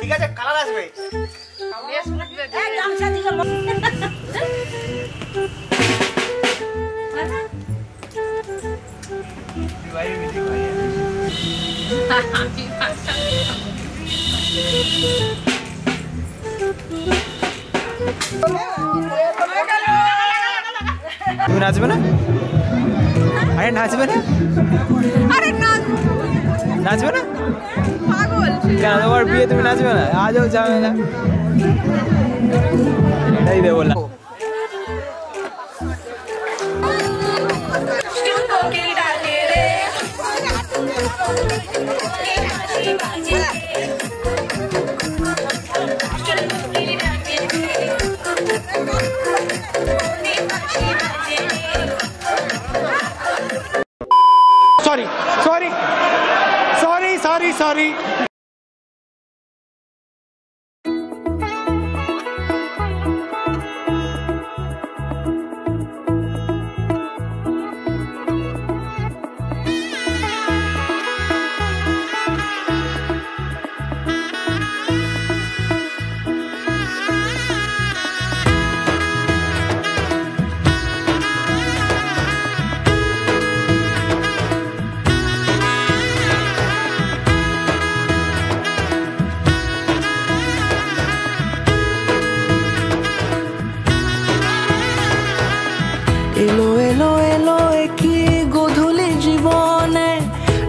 ঠিক আছে, কালার আসবে। তুমি নাচবে না? আরে নাচবে না? আরে নাচবে না? পাগল কেন তোমার বিয়ে তুমি নাচবে না? আজও যাবে না, এটাই দেবো না। Sorry. এলো এলো এলো কি গোধূলি জীবনে,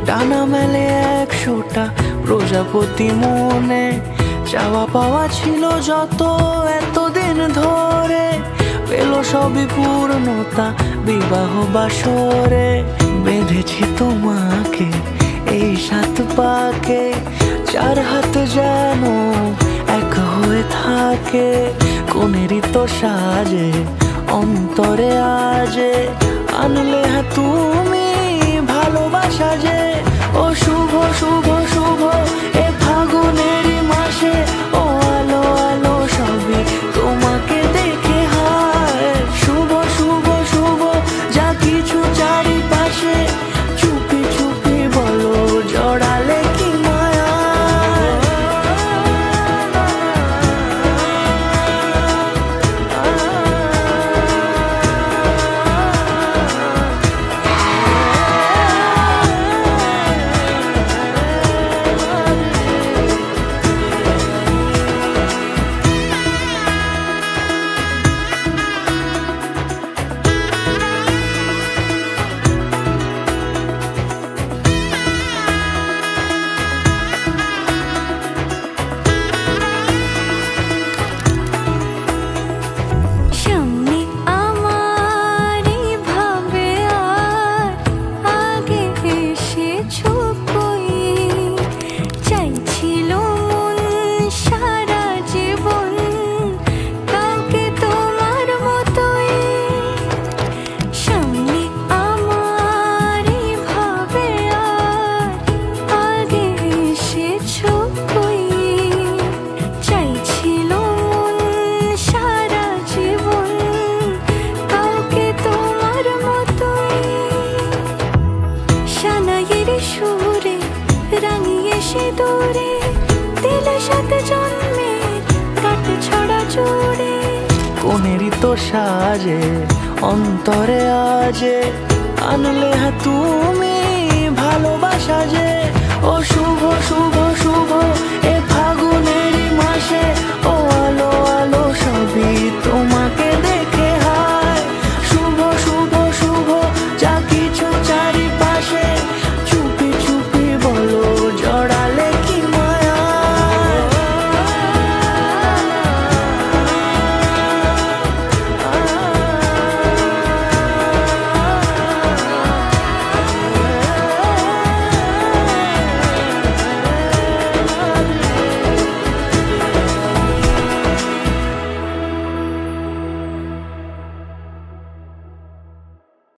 ডানা মেলে 100টা প্রজাপতি মনে। চাওয়া পাওয়া ছিল যত এতদিন ধরে, পেল সবই পূর্ণতা বিবাহ বাসরে। বেঁধেছি তোমাকে এই 7 পাকে, 4 হাত যেন এক হয়ে থাকে। কোনেরই তো সাজে অন্তরে আজে, আনলে হ্যাঁ তুমি ভালোবাসা যে। ও শুভ শুভ শুভ এ ফাগুনেরই মাসে, ও আলো আলো সবই তোমাকে দেখে হায়। শুভ শুভ শুভ যা কিছু চারিপাশে, চুপি চুপি বলো জড়ালে কি মায়া। কোনেরই তো সাজে অন্তরে আজে, আনলে হ্যাঁ তুমি ভালোবাসা যে। ও শুভ শুভ